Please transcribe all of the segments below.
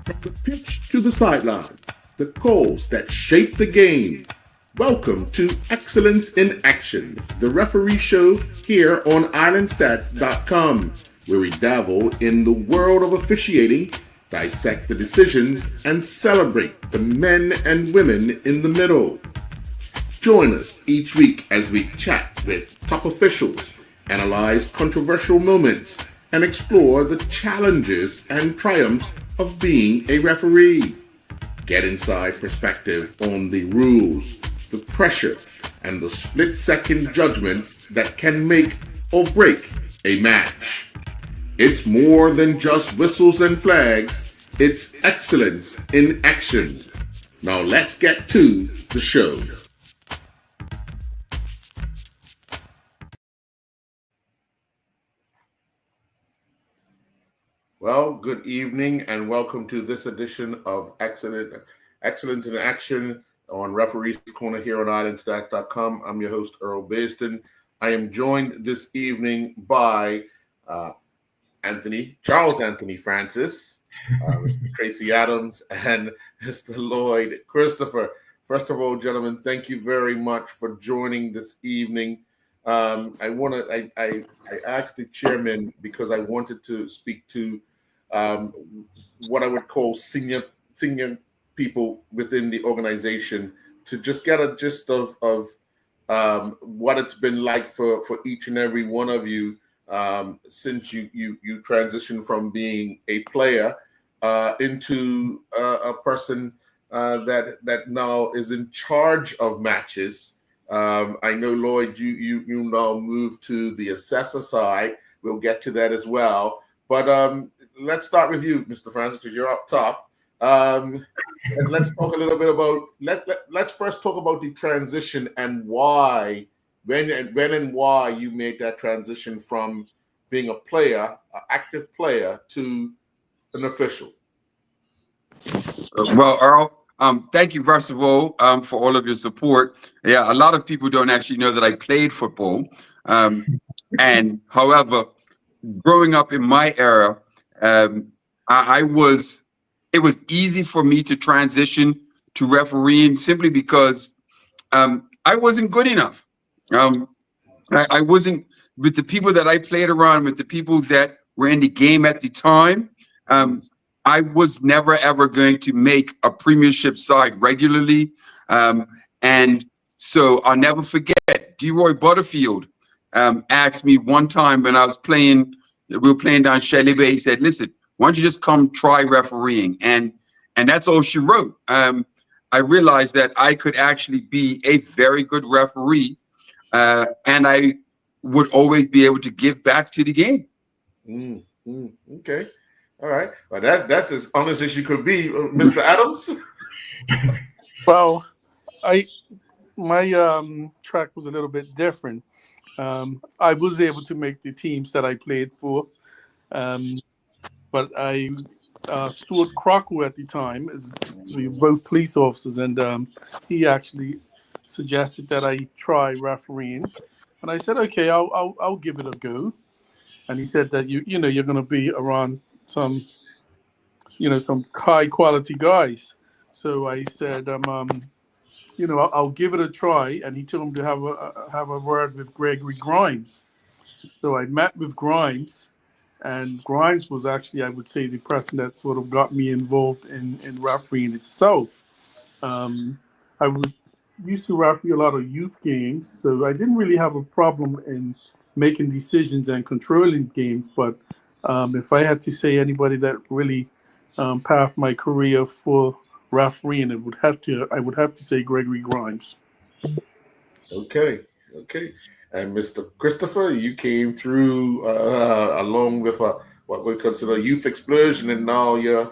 From the pitch to the sideline, the calls that shape the game. Welcome to Excellence in Action, the referee show here on IslandStats.com, where we dabble in the world of officiating, dissect the decisions, and celebrate the men and women in the middle. Join us each week as we chat with top officials, analyze controversial moments, and explore the challenges and triumphs of being a referee. Get inside perspective on the rules, the pressure, and the split-second judgments that can make or break a match. It's more than just whistles and flags, it's excellence in action. Now let's get to the show. Well, good evening and welcome to this edition of Excellence in Action on Referees Corner here on IslandStats.com. I'm your host, Earl Baston. I am joined this evening by Charles Anthony Francis, Mr. Tracy Adams, and Mr. Lloyd Christopher. First of all, gentlemen, thank you very much for joining this evening. I asked the chairman because I wanted to speak to what I would call senior people within the organization to just get a gist of what it's been like for each and every one of you since you transitioned from being a player into a person that now is in charge of matches. I know, Lloyd, you now moved to the assessor side. We'll get to that as well. But let's start with you, Mr. Francis, because you're up top. And let's talk a little bit about let's first talk about the transition and why, when and why you made that transition from being a player, an active player, to an official. Well, Earl, thank you first of all for all of your support. Yeah, a lot of people don't actually know that I played football, and however, growing up in my era, it was easy for me to transition to refereeing simply because I wasn't good enough. I wasn't, with the people that I played around, with the people that were in the game at the time. I was never ever going to make a premiership side regularly, and so I'll never forget. DeRoy Butterfield asked me one time when I was playing. We were playing down Shelley Bay. He said, "Listen, why don't you just come try refereeing?" And that's all she wrote. I realized that I could actually be a very good referee, and I would always be able to give back to the game. Okay, all right. Well, that's as honest as you could be, Mr. Adams. Well, my track was a little bit different. I was able to make the teams that I played for, but Stuart Crocker at the time, we were both police officers, and he actually suggested that I try refereeing, and I said, okay, I'll give it a go. And he said that you're going to be around some high quality guys. So I said, I'll give it a try. And he told me to have a word with Gregory Grimes. So I met with Grimes, and Grimes was actually, I would say, the person that sort of got me involved in refereeing itself. I used to referee a lot of youth games, so I didn't really have a problem in making decisions and controlling games. But if I had to say anybody that really paved my career for refereeing, I would have to say Gregory Grimes. Okay. And Mr. Christopher, you came through along with what we consider a youth explosion, and now you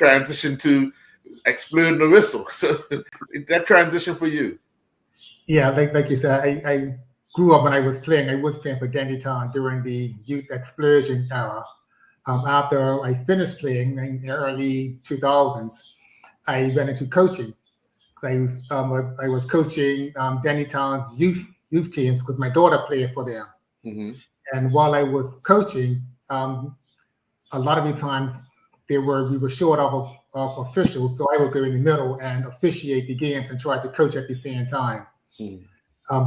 transitioned to exploding the whistle. So that transition for you. Yeah, like you said, I grew up when I was playing for Denny Town during the youth explosion era. After I finished playing in the early 2000s, I went into coaching. I was coaching Denny Town's youth teams because my daughter played for them. Mm-hmm. And while I was coaching, a lot of the times we were short of officials, so I would go in the middle and officiate the games and try to coach at the same time.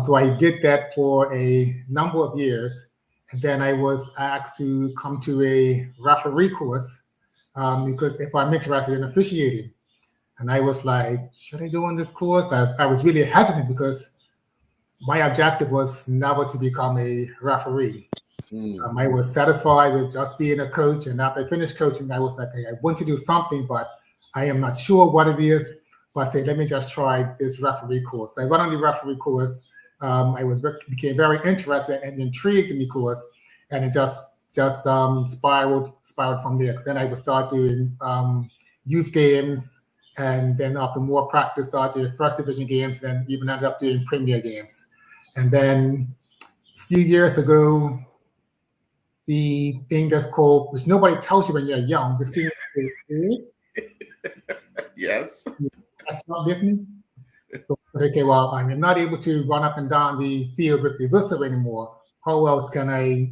So I did that for a number of years, and then I was asked to come to a referee course because if I'm interested in officiating, and I was like, should I go on this course? I was really hesitant because my objective was never to become a referee. I was satisfied with just being a coach, and after I finished coaching, I was like, I want to do something, but I am not sure what it is. But I said, let me just try this referee course. So I went on the referee course. I became very interested and intrigued in the course, and it just spiraled from there. Then I would start doing youth games, and then after more practice, started doing first division games, then even ended up doing premier games. And then a few years ago, the thing that's called, which nobody tells you when you're young, this thing is Yes. that's not with me. So, okay, well, I'm not able to run up and down the field with the whistle anymore. How else can I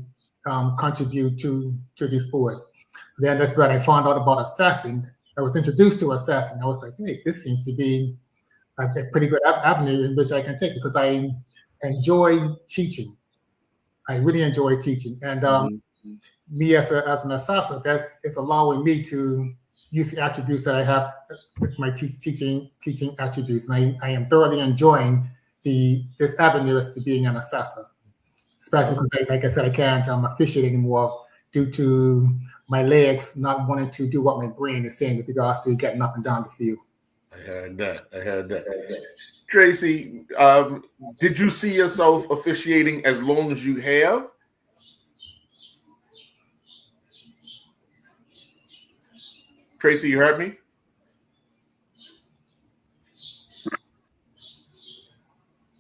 contribute to the sport? So then that's when I found out about assessing. I was introduced to assessing. I was like, hey, this seems to be a pretty good avenue in which I can take because I enjoy teaching. I really enjoy teaching. And me as an assessor, that is allowing me to use the attributes that I have with my teaching attributes. And I am thoroughly enjoying this avenue as to being an assessor, especially because, like I said, I can't officiate anymore due to my legs not wanting to do what my brain is saying with regards to getting up and down the field. I heard that. Tracy, did you see yourself officiating as long as you have? Tracy, you heard me?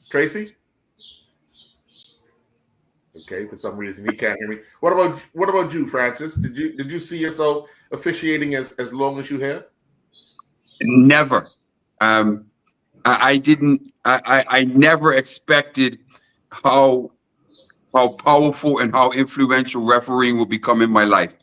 Tracy? Okay, for some reason he can't hear me. What about you, Francis? Did you see yourself officiating as long as you have? Never. I didn't. I never expected how powerful and how influential refereeing will become in my life.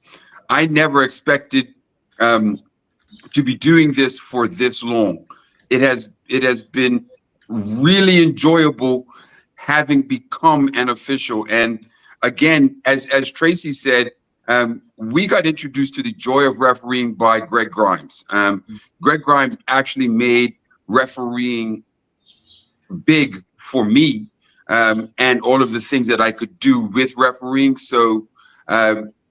I never expected to be doing this for this long. It has been really enjoyable having become an official. And again, as Tracy said, we got introduced to the joy of refereeing by Greg Grimes. Greg Grimes actually made refereeing big for me, and all of the things that I could do with refereeing. So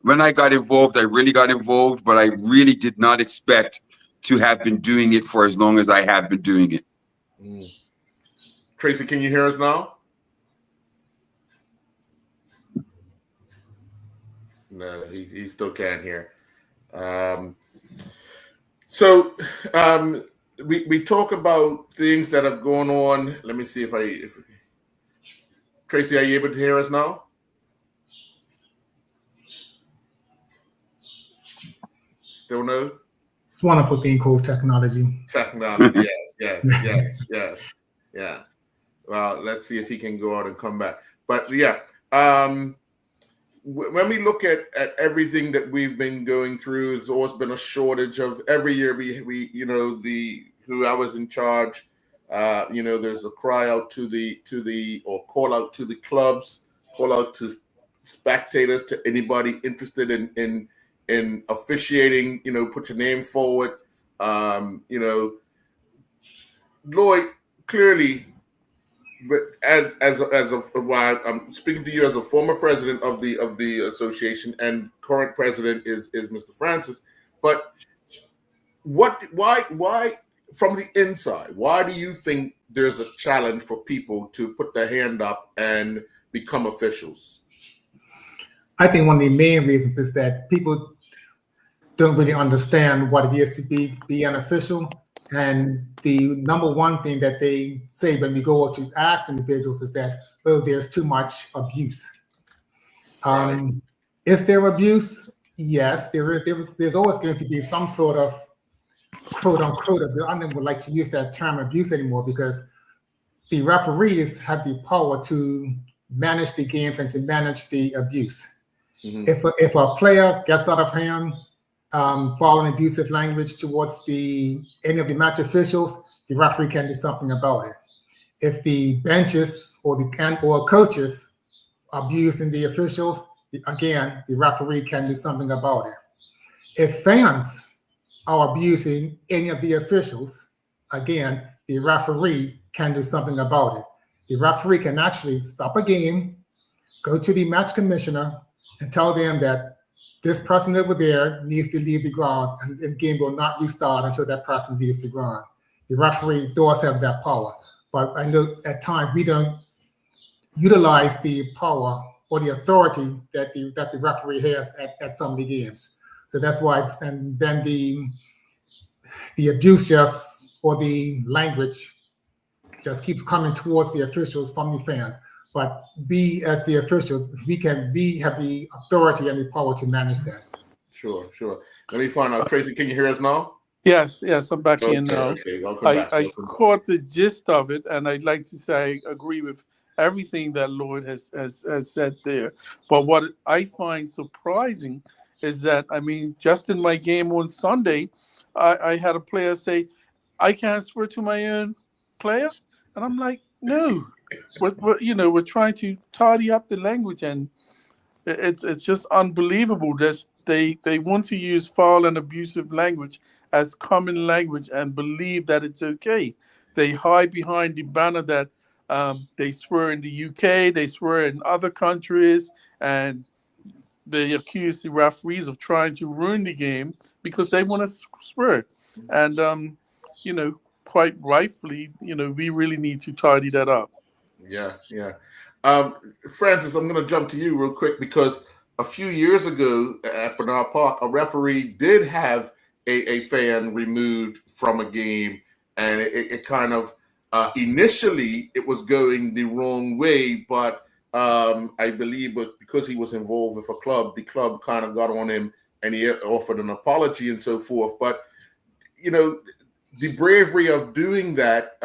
when I got involved, I really got involved, but I really did not expect to have been doing it for as long as I have been doing it. Tracy, can you hear us now? No, he still can't hear. So we talk about things that have gone on. Let me see if Tracy, are you able to hear us now? Still no? It's a wonderful thing called technology. Technology, yes. Yeah. Well, let's see if he can go out and come back. But yeah, when we look at everything that we've been going through, there's always been a shortage of every year. We who I was in charge. There's a cry out to the or call out to the clubs, call out to spectators, to anybody interested in officiating. Put your name forward. Lloyd, clearly, but as while I'm speaking to you as a former president of the association, and current president is Mr. Francis. But why from the inside, why do you think there's a challenge for people to put their hand up and become officials? I think one of the main reasons is that people don't really understand what it is to be an official. And the number one thing that they say when we go out to ask individuals is that, oh, there's too much abuse. Right. Is there abuse? Yes, there's always going to be some sort of quote unquote, I don't would like to use that term abuse anymore, because the referees have the power to manage the games and to manage the abuse. If a player gets out of hand, following abusive language towards any of the match officials, the referee can do something about it. If the benches or coaches are abusing the officials, again, the referee can do something about it. If fans are abusing any of the officials, again, the referee can do something about it. The referee can actually stop a game, go to the match commissioner, and tell them that this person over there needs to leave the grounds, and the game will not restart until that person leaves the ground. The referee does have that power, but I know at times we don't utilize the power or the authority that the referee has at some of the games. So that's why and then the abuse or the language just keeps coming towards the officials from the fans. But we, as the officials, we have the authority and the power to manage that. Sure. Let me find out. Tracy, can you hear us now? Yes, I'm back in now. Okay, welcome back. I caught the gist of it, and I'd like to say I agree with everything that Lloyd has said there. But what I find surprising is that, I mean, just in my game on Sunday, I had a player say, "I can't swear to my own player," and I'm like, no. We're trying to tidy up the language, and it's just unbelievable that they want to use foul and abusive language as common language and believe that it's okay. They hide behind the banner that they swear in the UK, they swear in other countries, and they accuse the referees of trying to ruin the game because they want to swear. And quite rightfully, we really need to tidy that up. Yeah. Francis, I'm going to jump to you real quick because a few years ago at Bernard Park, a referee did have a fan removed from a game, and it kind of initially it was going the wrong way, but I believe because he was involved with a club, the club kind of got on him and he offered an apology and so forth. But the bravery of doing that,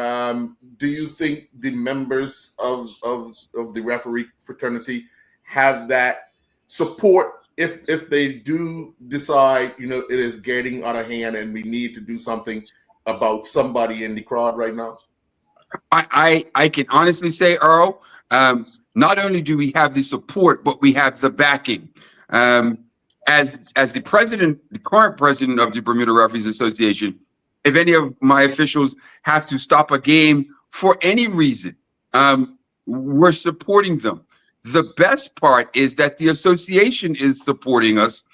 do you think the members of the referee fraternity have that support if they do decide, it is getting out of hand and we need to do something about somebody in the crowd right now? I can honestly say, Earl, not only do we have the support, but we have the backing. As the current president of the Bermuda Referees Association, if any of my officials have to stop a game for any reason, we're supporting them. The best part is that the association is supporting us,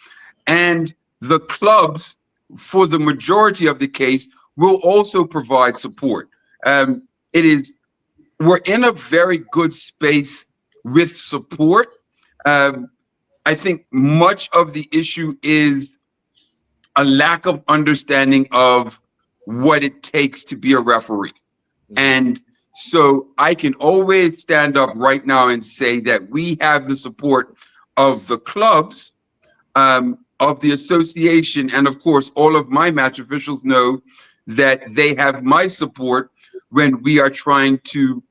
and the clubs, for the majority of the case, will also provide support. We're in a very good space with support. I think much of the issue is a lack of understanding of what it takes to be a referee. And so I can always stand up right now and say that we have the support of the clubs, of the association, and of course, all of my match officials know that they have my support when we are trying to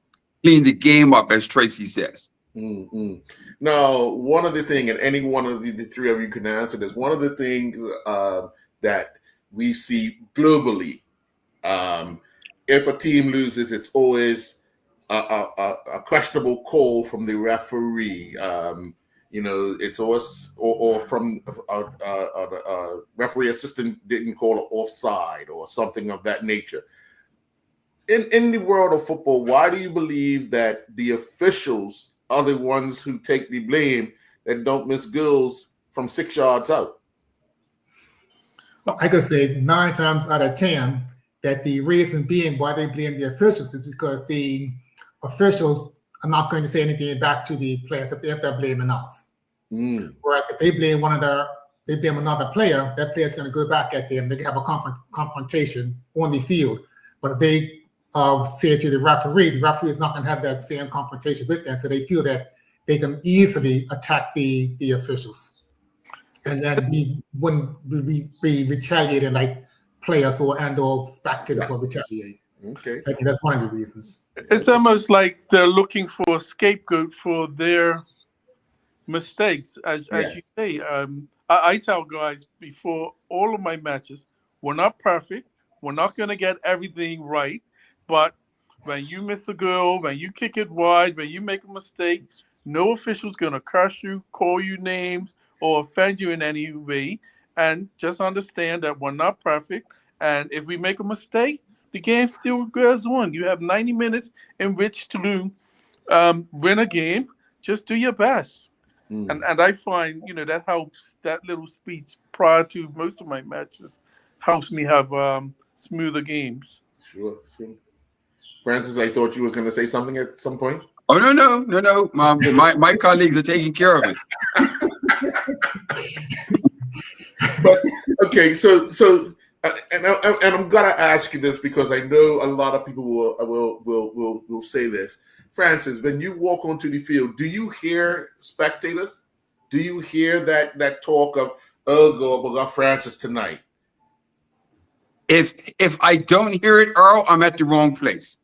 clean the game up, as Tracy says. Mm-hmm. Now, one of the things, and any one of the three of you can answer this, one of the things that we see globally, if a team loses, it's always a questionable call from the referee. It's always or from a referee assistant didn't call an offside or something of that nature. In the world of football, why do you believe that the officials are the ones who take the blame that don't miss goals from 6 yards out? Well, I could say 9 times out of 10 that the reason being why they blame the officials is because the officials are not going to say anything back to the players if they're blaming us. Whereas if they blame another player, that player is going to go back at them. They can have a confrontation on the field. But if they say it to the referee is not going to have that same confrontation with them. So they feel that they can easily attack the officials. And then we wouldn't be retaliating like players or spectators will retaliate. Okay. I think that's one of the reasons. It's almost like they're looking for a scapegoat for their mistakes, as you Yes. say. I tell guys before all of my matches, we're not perfect. We're not going to get everything right, but when you miss a goal, when you kick it wide, when you make a mistake, no official's going to curse you, call you names, or offend you in any way. And just understand that we're not perfect. And if we make a mistake, the game still goes on. You have 90 minutes in which to win a game. Just do your best. Mm. And I find, that helps. That little speech prior to most of my matches helps me have smoother games. Sure, sure. Francis, I thought you were going to say something at some point. Oh, no. My colleagues are taking care of it. But okay, so and I'm gonna ask you this because I know a lot of people will say this. Francis, when you walk onto the field, do you hear spectators? Do you hear that talk of, oh God, we got Francis tonight? If I don't hear it, Earl, I'm at the wrong place.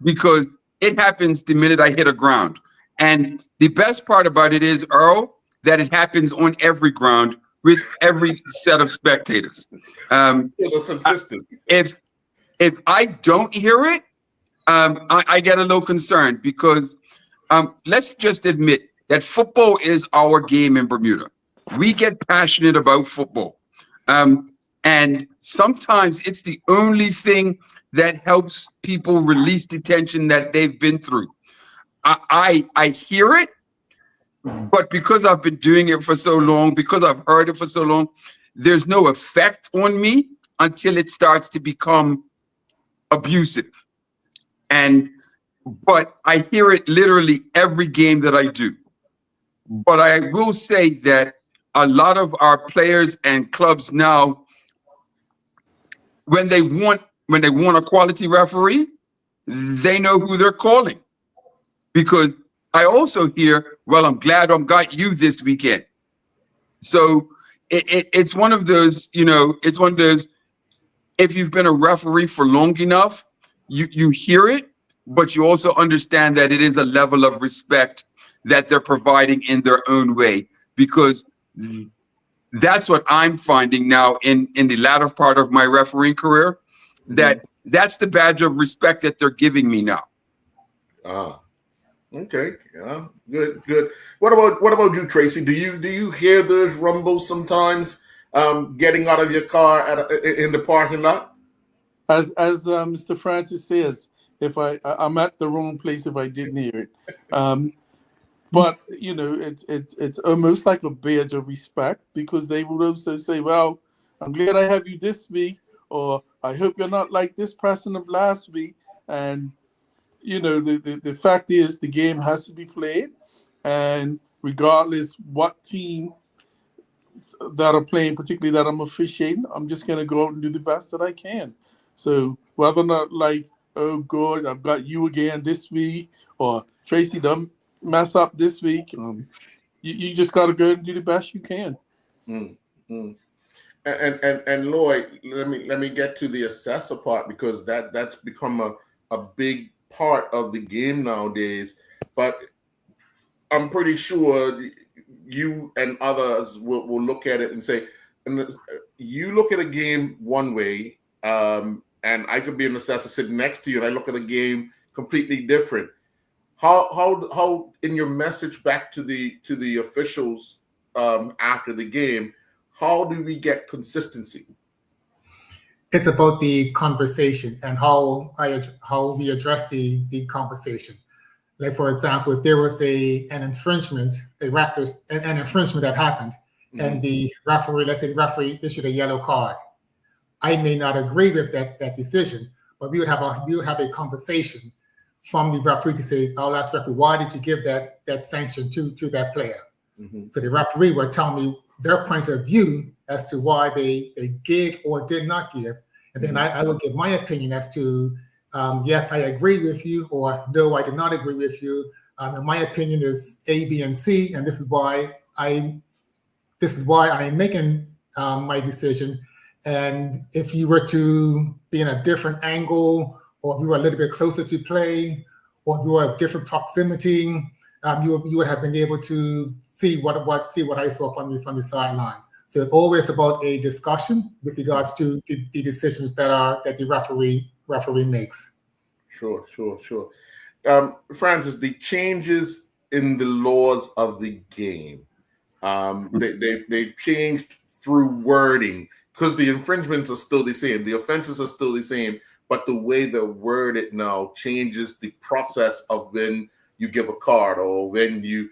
Because it happens the minute I hit a ground. And the best part about it is, Earl, that it happens on every ground with every set of spectators. Consistent. If I don't hear it, I get a little concerned because let's just admit that football is our game in Bermuda. We get passionate about football. And sometimes it's the only thing that helps people release the tension that they've been through. I hear it, but because I've been doing it for so long, because I've heard it for so long, there's no effect on me until it starts to become abusive. But I hear it literally every game that I do. But I will say that a lot of our players and clubs now, when they want a quality referee, they know who they're calling. Because I also hear, well, I'm glad I got you this weekend. So it's one of those, it's one of those, if you've been a referee for long enough, you hear it, but you also understand that it is a level of respect that they're providing in their own way, because that's what I'm finding now in the latter part of my refereeing career, that's the badge of respect that they're giving me now. Okay. Yeah. Good. What about you, Tracy? Do you hear those rumbles sometimes getting out of your car in the parking lot? As Mr. Francis says, if I'm at the wrong place if I didn't hear it. But it's almost like a badge of respect, because they would also say, well, I'm glad I have you this week, or I hope you're not like this person of last week. And the fact is, the game has to be played, and regardless what team that are playing, particularly that I'm officiating, I'm just going to go out and do the best that I can. So whether or not, like, oh God, I've got you again this week, or Tracy done mess up this week, you just got to go and do the best you can. And Lloyd, let me get to the assessor part, because that's become a big part of the game nowadays. But I'm pretty sure you and others will look at it and say, you look at a game one way, and I could be an assessor sitting next to you, and I look at a game completely different. How in your message back to the officials after the game, how do we get consistency? It's about the conversation and how we address the conversation. Like, for example, if there was an infringement that happened, and the referee, let's say the referee issued a yellow card, I may not agree with that decision, but we would have a conversation from the referee to say, "Oh, last referee, why did you give that sanction to that player?" So the referee would tell me their point of view as to why they gave or did not give, and then I will give my opinion as to, yes, I agree with you, or no, I did not agree with you. And my opinion is A, B, and C, and this is why I'm making my decision. And if you were to be in a different angle, or if you were a little bit closer to play, or if you were a different proximity, you would have been able to see what I saw from the sidelines. So it's always about a discussion with regards to the decisions that the referee makes. Sure. Francis, the changes in the laws of the game, they've changed through wording, because the infringements are still the same, the offenses are still the same, but the way they're worded now changes the process of when you give a card or when you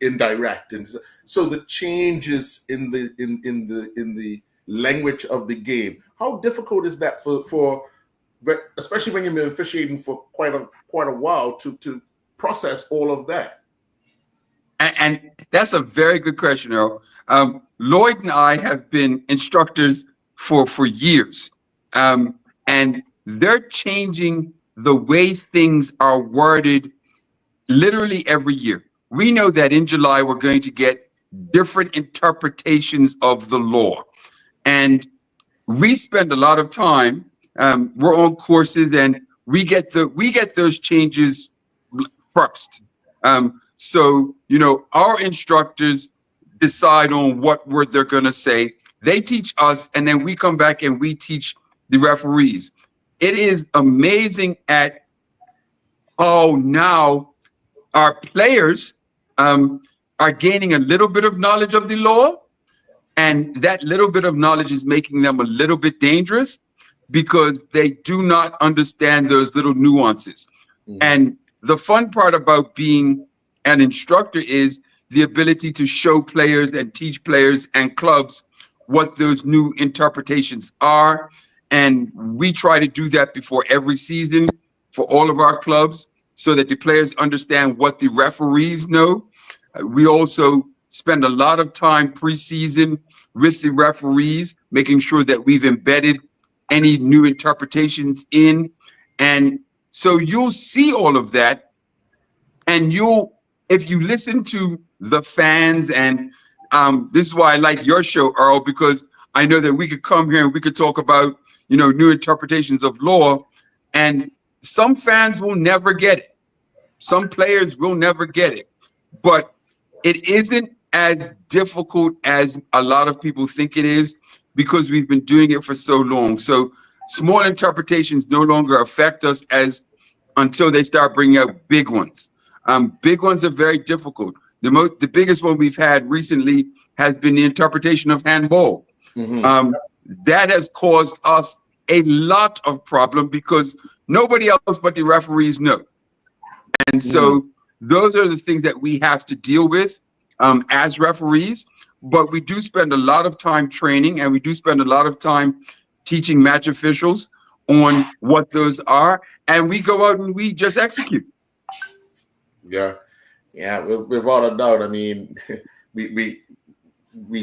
indirect, and so the changes in the language of the game. How difficult is that for especially when you've been officiating for quite a while to process all of that? And that's a very good question, Earl. Lloyd and I have been instructors for years, and they're changing the way things are worded literally every year. We know that in July we're going to get different interpretations of the law, and we spend a lot of time. We're on courses, and we get those changes first. So, our instructors decide on what word they're going to say. They teach us, and then we come back and we teach the referees. It is amazing at how now our players are gaining a little bit of knowledge of the law, and that little bit of knowledge is making them a little bit dangerous because they do not understand those little nuances. Mm-hmm. And the fun part about being an instructor is the ability to show players and teach players and clubs what those new interpretations are. And we try to do that before every season for all of our clubs so that the players understand what the referees know. We also spend a lot of time preseason with the referees, making sure that we've embedded any new interpretations in. And so you'll see all of that. And if you listen to the fans, and this is why I like your show, Earl, because I know that we could come here and we could talk about, new interpretations of law, and some fans will never get it. Some players will never get it, but it isn't as difficult as a lot of people think it is because we've been doing it for so long. So small interpretations no longer affect us until they start bringing out big ones. Big ones are very difficult. The biggest one we've had recently has been the interpretation of handball. Mm-hmm. That has caused us a lot of problem because nobody else but the referees know. And so those are the things that we have to deal with as referees. But we do spend a lot of time training, and we do spend a lot of time teaching match officials on what those are. And we go out and we just execute. Yeah, without a doubt. I mean, we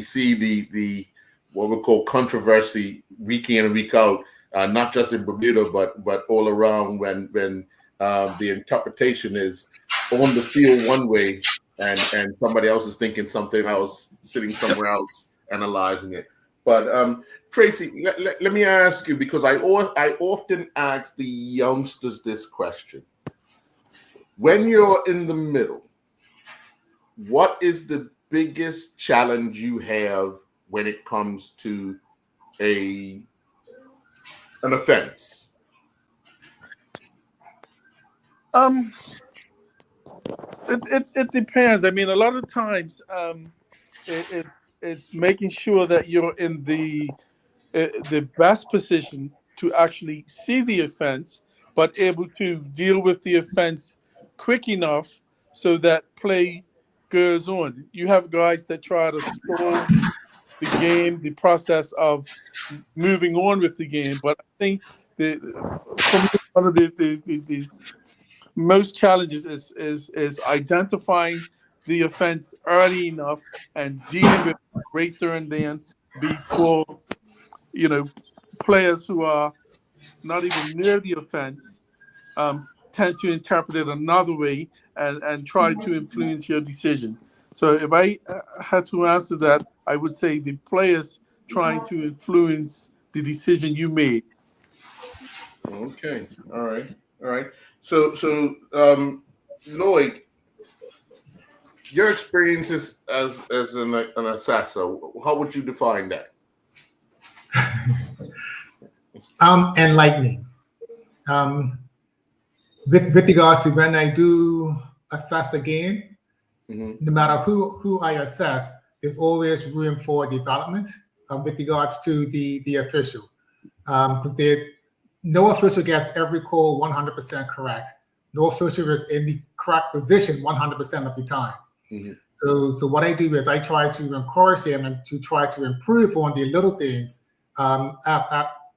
see the what we call controversy week in and week out, not just in Bermuda, but all around when the interpretation is on the field one way and somebody else is thinking something else, sitting somewhere else, analyzing it. But Tracy, let me ask you, because I often ask the youngsters this question. When you're in the middle, what is the biggest challenge you have when it comes to an offense? It depends. I mean, a lot of times, it's making sure that you're in the best position to actually see the offense, but able to deal with the offense quick enough so that play goes on. You have guys that try to stall the game, the process of moving on with the game. But I think for me, one of the most challenges is identifying the offense early enough and dealing with it right there and then before players who are not even near the offense tend to interpret it another way and try to influence your decision. So if I had to answer that, I would say the players trying to influence the decision you made. Okay. All right. So Lloyd, your experiences as an assessor, how would you define that? Enlightening. With regards to when I do assess a game, no matter who I assess, there's always room for development with regards to the official. Because no official gets every call 100% correct. No official is in the correct position 100% of the time. So what I do is I try to encourage them and to try to improve on the little things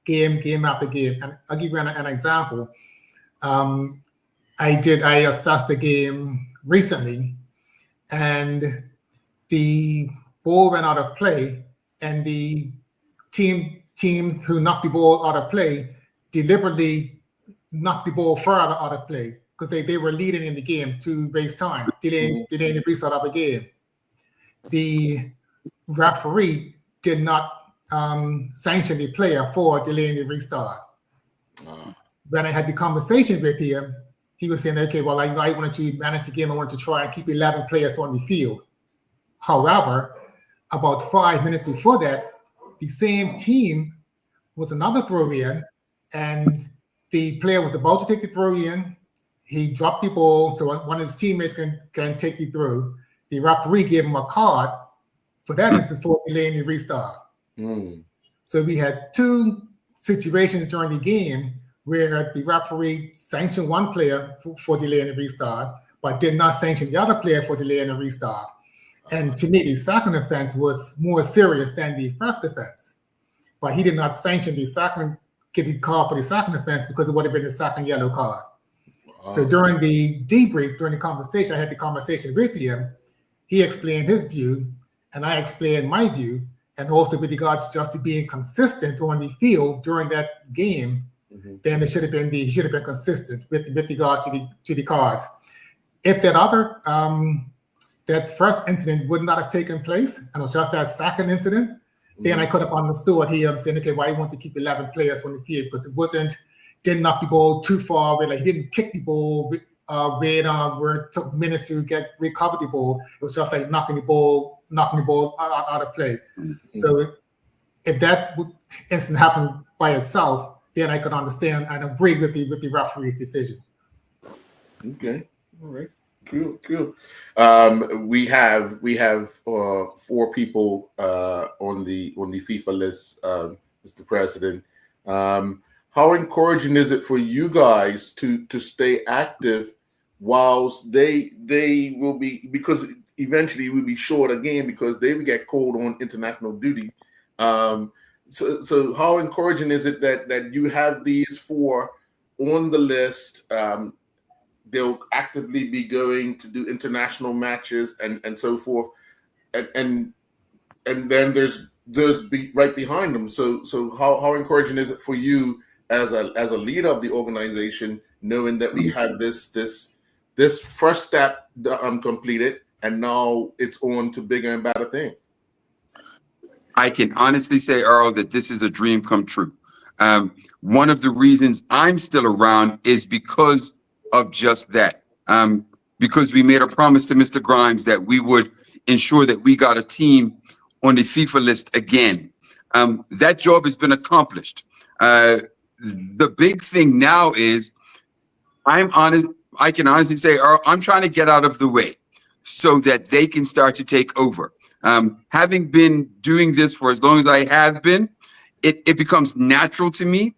game after game. And I'll give you an example. I assessed a game recently, and the ball went out of play, and the team who knocked the ball out of play deliberately knocked the ball further out of play because they were leading in the game to waste time, delaying the restart of the game. The referee did not sanction the player for delaying the restart. When I had the conversation with him, he was saying, okay, well, I wanted to manage the game. I wanted to try and keep 11 players on the field. However, about 5 minutes before that, the same team was another throw in, and the player was about to take the throw in. He dropped the ball, so one of his teammates can take the throw. The referee gave him a card for that instance for delaying the restart. So we had two situations during the game where the referee sanctioned one player for delaying the restart, but did not sanction the other player for delaying the restart. And to me, the second offense was more serious than the first offense. But he did not sanction give the card for the second offense because it would have been the second yellow card. So during the debrief, during the conversation, I had the conversation with him. He explained his view, and I explained my view, and also with regards just to being consistent on the field during that game. Then he should have been consistent with regards to the cards. If that other that first incident would not have taken place, and it was just that second incident, then I could have understood him saying, okay, why you want to keep 11 players on the field, because it didn't knock the ball too far away, like he didn't kick the ball where it took minutes to recover the ball. It was just like knocking the ball out of play. So if that incident happened by itself, then I could understand and agree with the referee's decision. Okay, all right, cool. We have 4 people on the FIFA list, Mr. President. How encouraging is it for you guys to stay active whilst they will be, because eventually we'll be short again because they will get called on international duty. So how encouraging is it that you have these 4 on the list? They'll actively be going to do international matches and so forth, and then there's right behind them. So how encouraging is it for you as a leader of the organization, knowing that we have this first step completed, and now it's on to bigger and better things? I can honestly say, Earl, that this is a dream come true. One of the reasons I'm still around is because of just that. Because we made a promise to Mr. Grimes that we would ensure that we got a team on the FIFA list again. That job has been accomplished. The big thing now is, I can honestly say, Earl, I'm trying to get out of the way so that they can start to take over. Having been doing this for as long as I have been, it becomes natural to me.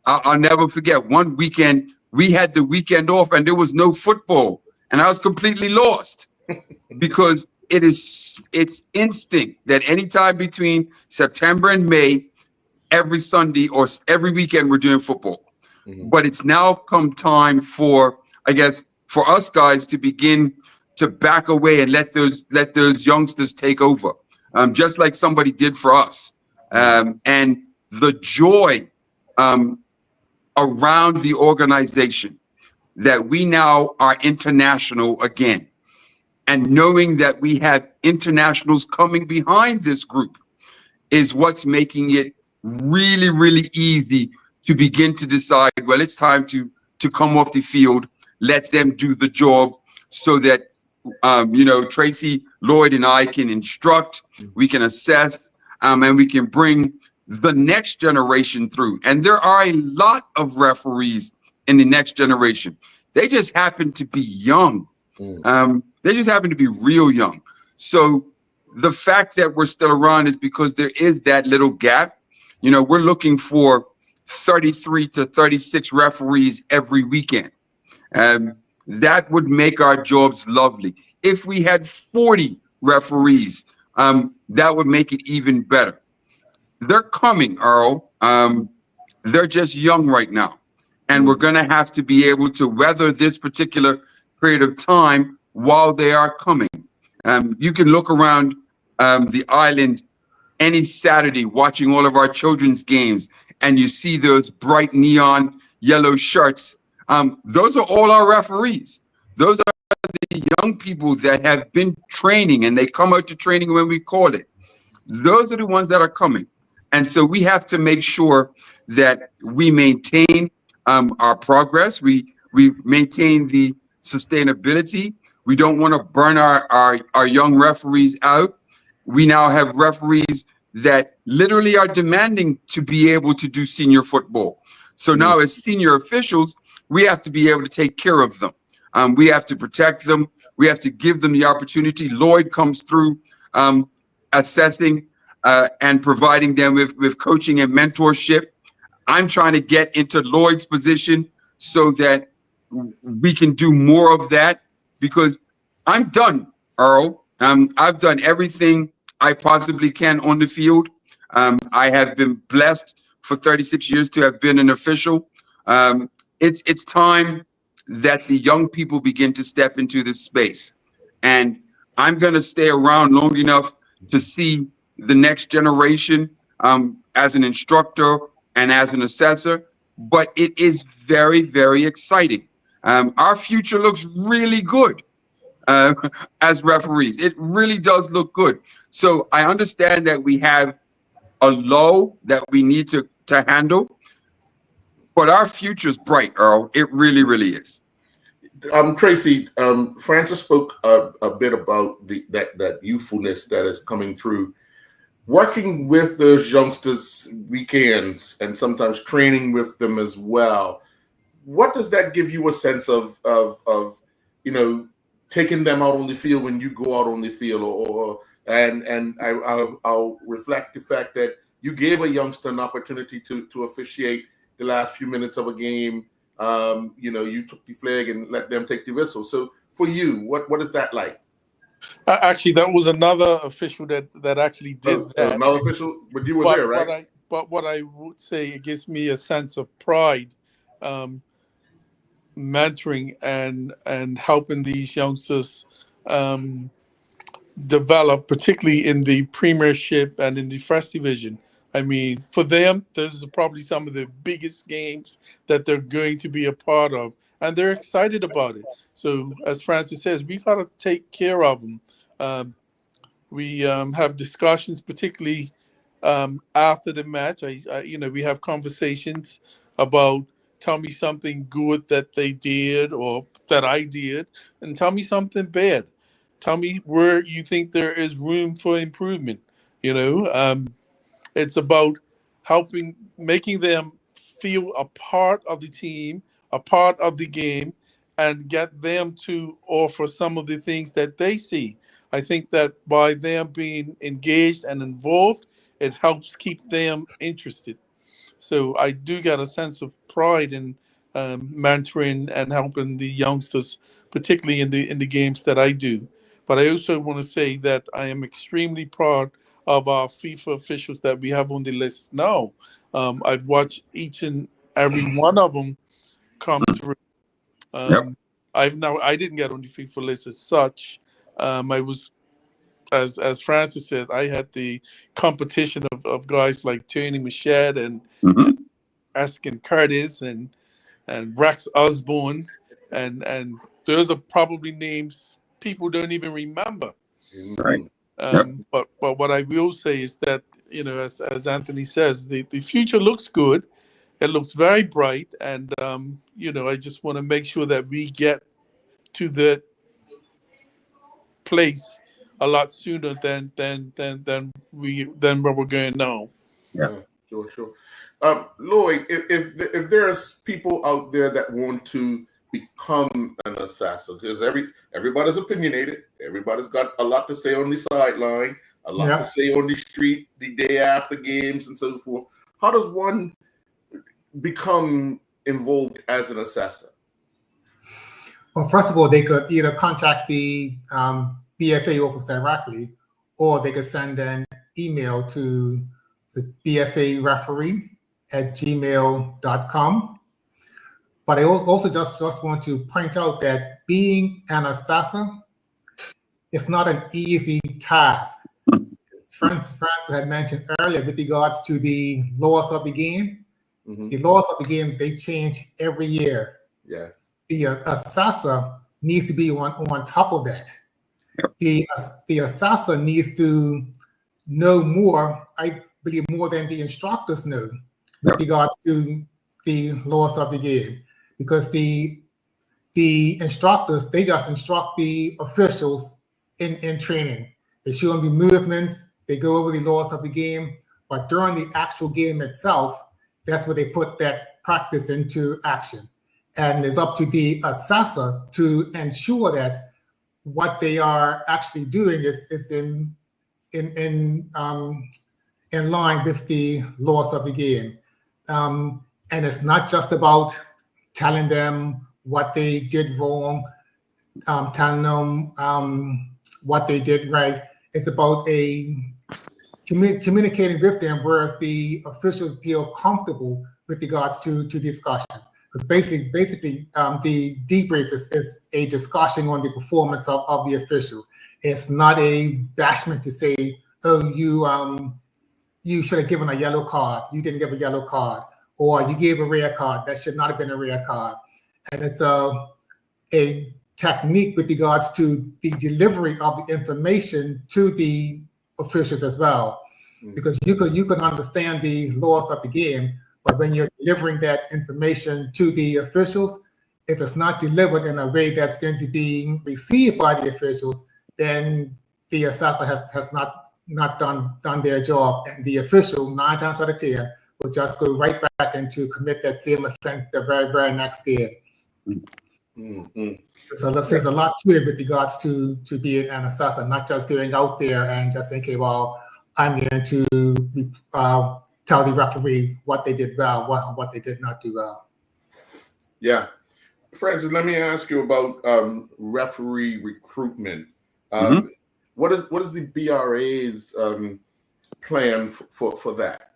I'll never forget one weekend, we had the weekend off and there was no football, and I was completely lost because it's instinct that anytime between September and May, every Sunday or every weekend we're doing football. But it's now come time for, I guess, for us guys to begin to back away and let those youngsters take over, just like somebody did for us. And the joy around the organization that we now are international again, and knowing that we have internationals coming behind this group is what's making it really, really easy to begin to decide, well, it's time to come off the field let them do the job so that, Tracy, Lloyd, and I can instruct, we can assess, and we can bring the next generation through. And there are a lot of referees in the next generation. They just happen to be young. They just happen to be real young. So the fact that we're still around is because there is that little gap. We're looking for 33 to 36 referees every weekend. That would make our jobs lovely. If we had 40 referees, that would make it even better. They're coming, Earl. They're just young right now. And we're going to have to be able to weather this particular period of time while they are coming. You can look around the island any Saturday watching all of our children's games, and you see those bright neon yellow shirts. Those are all our referees. Those are the young people that have been training, and they come out to training when we call it. Those are the ones that are coming. And so we have to make sure that we maintain our progress. We maintain the sustainability. We don't want to burn our young referees out. We now have referees that literally are demanding to be able to do senior football. So now as senior officials, we have to be able to take care of them. We have to protect them. We have to give them the opportunity. Lloyd comes through assessing and providing them with coaching and mentorship. I'm trying to get into Lloyd's position so that we can do more of that, because I'm done, Earl. I've done everything I possibly can on the field. I have been blessed for 36 years to have been an official. It's time that the young people begin to step into this space. And I'm going to stay around long enough to see the next generation as an instructor and as an assessor. But it is very, very exciting. Our future looks really good as referees. It really does look good. So I understand that we have a low that we need to handle, but our future is bright, Earl. It really, really is. Tracy, Francis spoke a bit about that youthfulness that is coming through. Working with those youngsters weekends and sometimes training with them as well, what does that give you a sense of taking them out on the field when you go out on the field, I'll reflect the fact that you gave a youngster an opportunity to officiate the last few minutes of a game. You took the flag and let them take the whistle. So for you, what is that like? Actually, that was another official that actually did that. Another official, but you were there, right? But what I would say, it gives me a sense of pride, mentoring and helping these youngsters develop, particularly in the Premiership and in the First Division. I mean, for them, this is probably some of the biggest games that they're going to be a part of, and they're excited about it. So, as Francis says, we got to take care of them. We have discussions, particularly after the match. We have conversations about, tell me something good that they did or that I did, and tell me something bad. Tell me where you think there is room for improvement. It's about making them feel a part of the team, a part of the game, and get them to offer some of the things that they see. I think that by them being engaged and involved, it helps keep them interested. So I do get a sense of pride in mentoring and helping the youngsters, particularly in the games that I do. But I also want to say that I am extremely proud of our FIFA officials that we have on the list now. I've watched each and every one of them come through. I didn't get on the FIFA list as such. I was, as Francis said, I had the competition of guys like Tony Machette and Askin Curtis and Rex Osborne, and those are probably names people don't even remember. Right. But what I will say is that, as Anthony says, the future looks good. it looks very bright, and I just want to make sure that we get to the place a lot sooner than where we're going now. Yeah. Sure. Lloyd, if there's people out there that want to become an assassin, because everybody's opinionated, everybody's got a lot to say on the sideline, a lot to say on the street the day after games and so forth. How does one become involved as an assassin? Well, first of all, they could either contact the BFA office directly, or they could send an email to the BFA@gmail.com. But I also just want to point out that being an assassin is not an easy task. Francis had mentioned earlier with regards to the laws of the game. Mm-hmm. The laws of the game, they change every year. Yes. The assassin needs to be on top of that. The assassin needs to know more, I believe, more than the instructors know with regards to the laws of the game, because the instructors, they just instruct the officials in training. They show them the movements, they go over the laws of the game, but during the actual game itself, that's where they put that practice into action. And it's up to the assessor to ensure that what they are actually doing is in line with the laws of the game. And it's not just about telling them what they did wrong, telling them what they did right. It's about communicating with them, whereas the officials feel comfortable with regards to discussion. Because basically, the debrief is a discussion on the performance of the official. It's not a bashment to say, "Oh, you should have given a yellow card. You didn't give a yellow card, or you gave a red card. That should not have been a red card." And it's a technique with regards to the delivery of the information to the officials as well, because you could understand the laws of the game, but when you're delivering that information to the officials, if it's not delivered in a way that's going to be received by the officials, then the assessor has not done their job, and the official 9 times out of 10 will just go right back into commit that same offense the very next game. Mm-hmm. So there's a lot to it with regards to being an assessor, not just going out there and just thinking, well, I'm going to tell the referee what they did well, what they did not do well. Yeah. Francis, let me ask you about referee recruitment. What is the BRA's plan for that?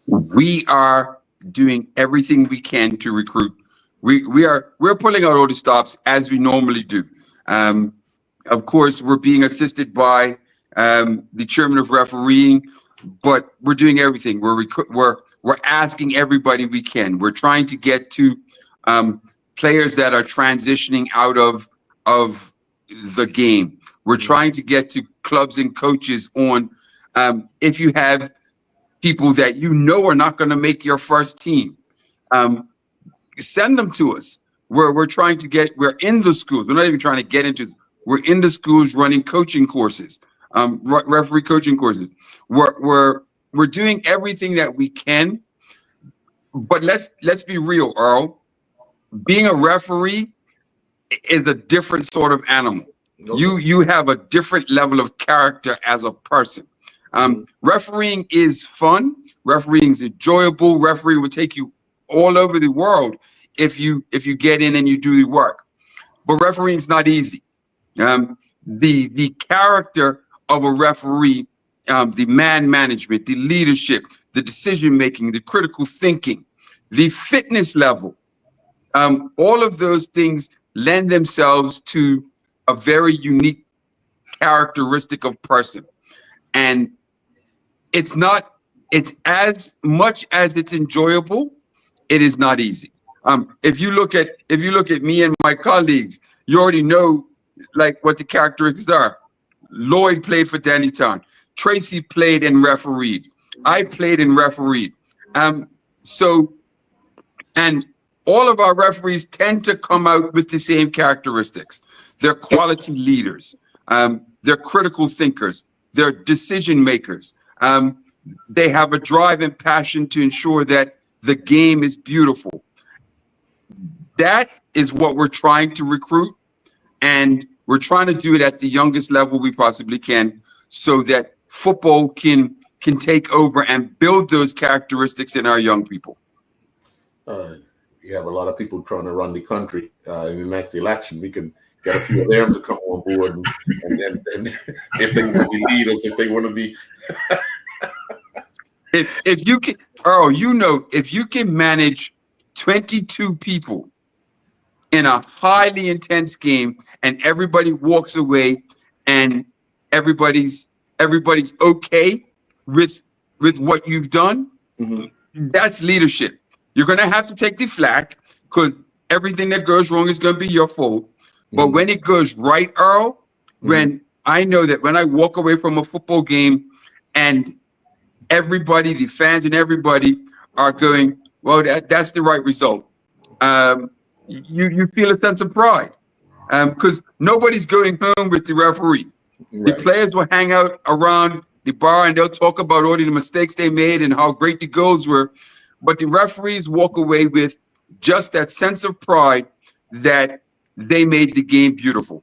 We are doing everything we can to recruit. We're pulling out all the stops as we normally do. Of course, we're being assisted by the chairman of refereeing, but we're doing everything. We're asking everybody we can. We're trying to get to players that are transitioning out of the game. We're trying to get to clubs and coaches on if you have people that you know are not going to make your first team, send them to us. We're trying to we're in the schools. We're not even trying to get into, we're in the schools running coaching courses, referee coaching courses. We're doing everything that we can, but let's be real, Earl. Being a referee is a different sort of animal. Okay. You have a different level of character as a person. Refereeing is fun. Refereeing is enjoyable. Refereeing will take you all over the world if you get in and you do the work. But refereeing is not easy. The character of a referee, the man management, the leadership, the decision making, the critical thinking, the fitness level, all of those things lend themselves to a very unique characteristic of person. And it's as much as it's enjoyable, it is not easy. If you look at me and my colleagues, you already know like what the characteristics are. Lloyd played for Dannytown. Tracy played and refereed. I played and refereed. So, and all of our referees tend to come out with the same characteristics. They're quality leaders. They're critical thinkers. They're decision makers. They have a drive and passion to ensure that the game is beautiful. That is what we're trying to recruit, and we're trying to do it at the youngest level we possibly can, so that football can take over and build those characteristics in our young people. You have a lot of people trying to run the country in the next election. We can get a few of them to come on board, and if they want to be leaders, if they want to be. If you can, Earl, if you can manage 22 people in a highly intense game, and everybody walks away, and everybody's okay with what you've done, that's leadership. You're going to have to take the flack, because everything that goes wrong is going to be your fault. But when it goes right, Earl, when I know that when I walk away from a football game and everybody, the fans and everybody are going, well, that's the right result. You feel a sense of pride, because nobody's going home with the referee. Right. The players will hang out around the bar and they'll talk about all the mistakes they made and how great the goals were. But the referees walk away with just that sense of pride that they made the game beautiful.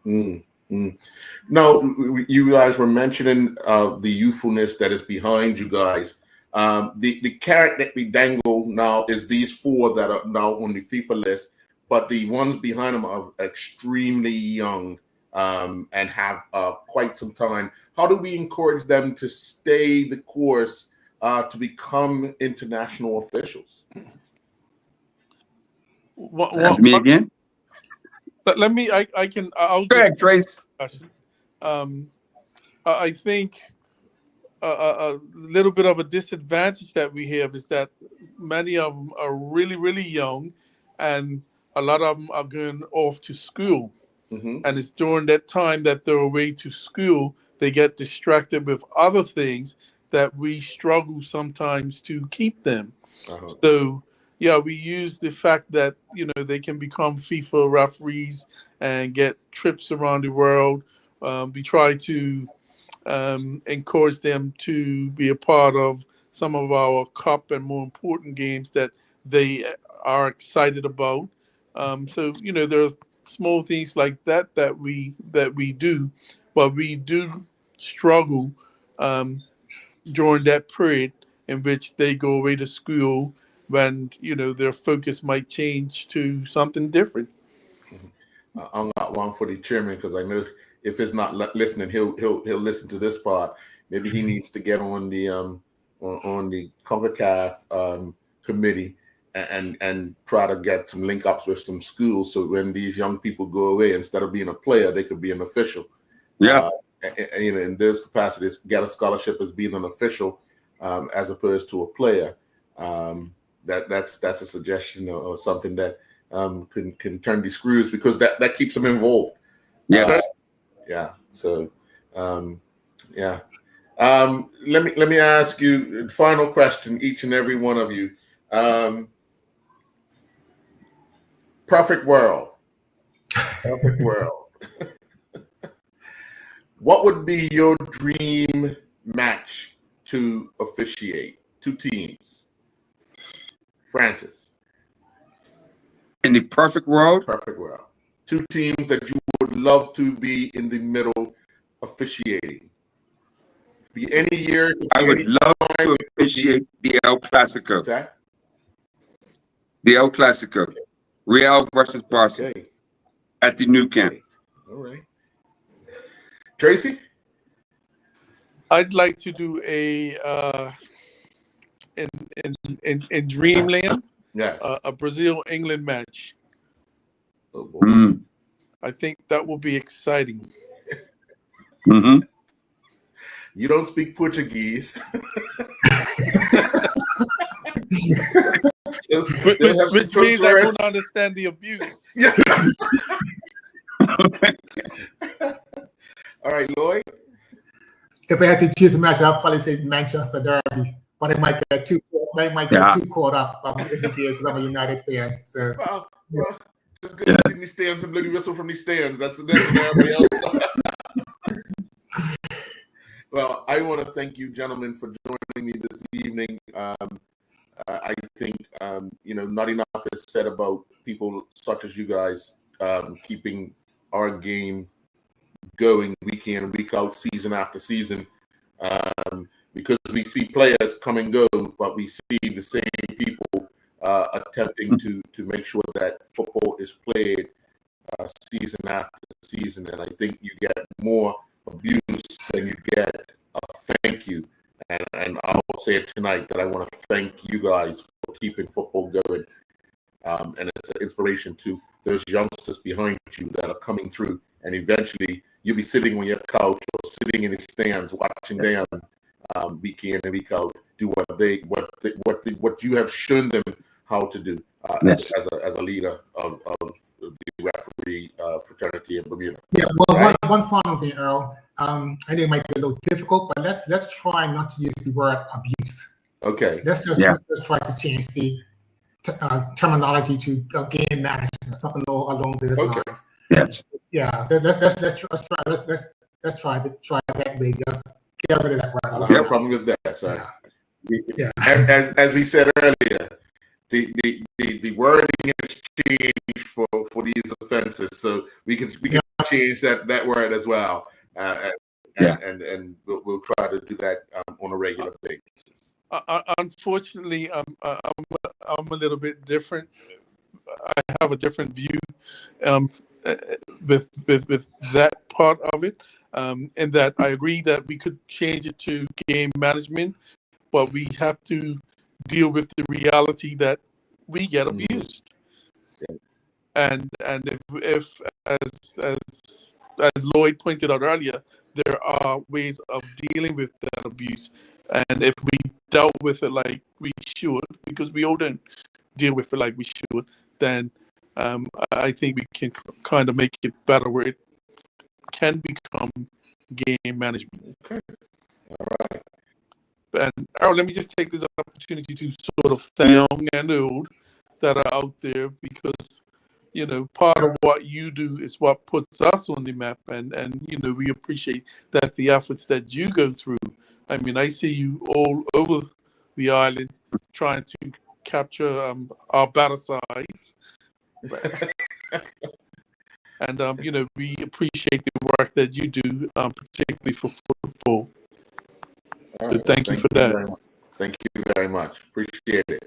Now, you guys were mentioning the youthfulness that is behind you guys. The carrot that we dangle now is these 4 that are now on the FIFA list, but the ones behind them are extremely young and have quite some time. How do we encourage them to stay the course to become international officials? That's me again. Let me. I'll go ahead, Trace. I think a little bit of a disadvantage that we have is that many of them are really, really young, and a lot of them are going off to school. And it's during that time that they're away to school, they get distracted with other things that we struggle sometimes to keep them. So, yeah, we use the fact that, they can become FIFA referees and get trips around the world. We try to encourage them to be a part of some of our cup and more important games that they are excited about. So, there are small things like that we do, but we do struggle during that period in which they go away to school, when their focus might change to something different. I'm not one for the chairman, because I know if he's not listening, he'll listen to this part. Maybe he needs to get on the CONCACAF committee and try to get some link ups with some schools, so when these young people go away, instead of being a player, they could be an official. Yeah. In those capacities, get a scholarship as being an official as opposed to a player. That's a suggestion or something that can turn the screws, because that keeps them involved. Yes. So let me ask you a final question, each and every one of you. Perfect world. What would be your dream match to officiate? 2 teams. Francis. In the perfect world? Perfect world. 2 teams that you would love to be in the middle officiating. Be any year. I would love to officiate the El Clasico. Okay. The El Clasico. Okay. Real versus Barca. Okay. At the Nou Camp. Okay. All right. Tracy? I'd like to do a in Dreamland. Yes. A Brazil-England match. Oh, boy. I think that will be exciting. You don't speak Portuguese. Which means I don't understand the abuse. Yeah. All right, Lloyd. If I had to choose a match, I'd probably say Manchester Derby, but it might get too might Yeah. get too caught up in the game because I'm a United fan. So Well, just go sit in the stands and bloody whistle from the stands. That's what everybody else does. Well, I want to thank you, gentlemen, for joining me this evening. I think not enough is said about people such as you guys keeping our game going week in and week out, season after season, because we see players come and go, but we see the same people attempting to make sure that football is played season after season. And I think you get more abuse than you get a thank you. And I'll say it tonight that I want to thank you guys for keeping football going. And it's an inspiration to those youngsters behind you that are coming through. And eventually you'll be sitting on your couch or sitting in the stands watching them week in and week out do what you have shown them how to do as a leader of the referee fraternity in Bermuda. Yeah, well, right? one final thing, Earl. I know it might be a little difficult, but let's try not to use the word abuse. Okay. Let's just try to change the terminology to game management or something along those lines. Yes. Yeah. Let's try that way. Just get rid of that word. I don't have a problem with that, sir. Yeah. As we said earlier, the wording has changed for these offenses, so we can change that word as well, and we'll try to do that on a regular basis. Unfortunately, I'm a little bit different. I have a different view with that part of it, and that I agree that we could change it to game management, but we have to deal with the reality that we get abused. And if as Lloyd pointed out earlier, there are ways of dealing with that abuse, and if we dealt with it like we should, because we all don't deal with it like we should, then I think we can kind of make it better where it can become game management. Okay. All right. And Earl, let me just take this opportunity to sort of thank young and old that are out there, because part of what you do is what puts us on the map, and we appreciate that the efforts that you go through. I mean, I see you all over the island trying to capture our better sides. And we appreciate the work that you do, particularly for football. So thank you for that. Thank you very much. Appreciate it.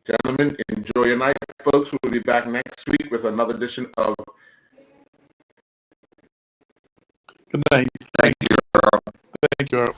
Gentlemen, enjoy your night. Folks, we'll be back next week with another edition of... Good night. Thank you. Thank you, Earl.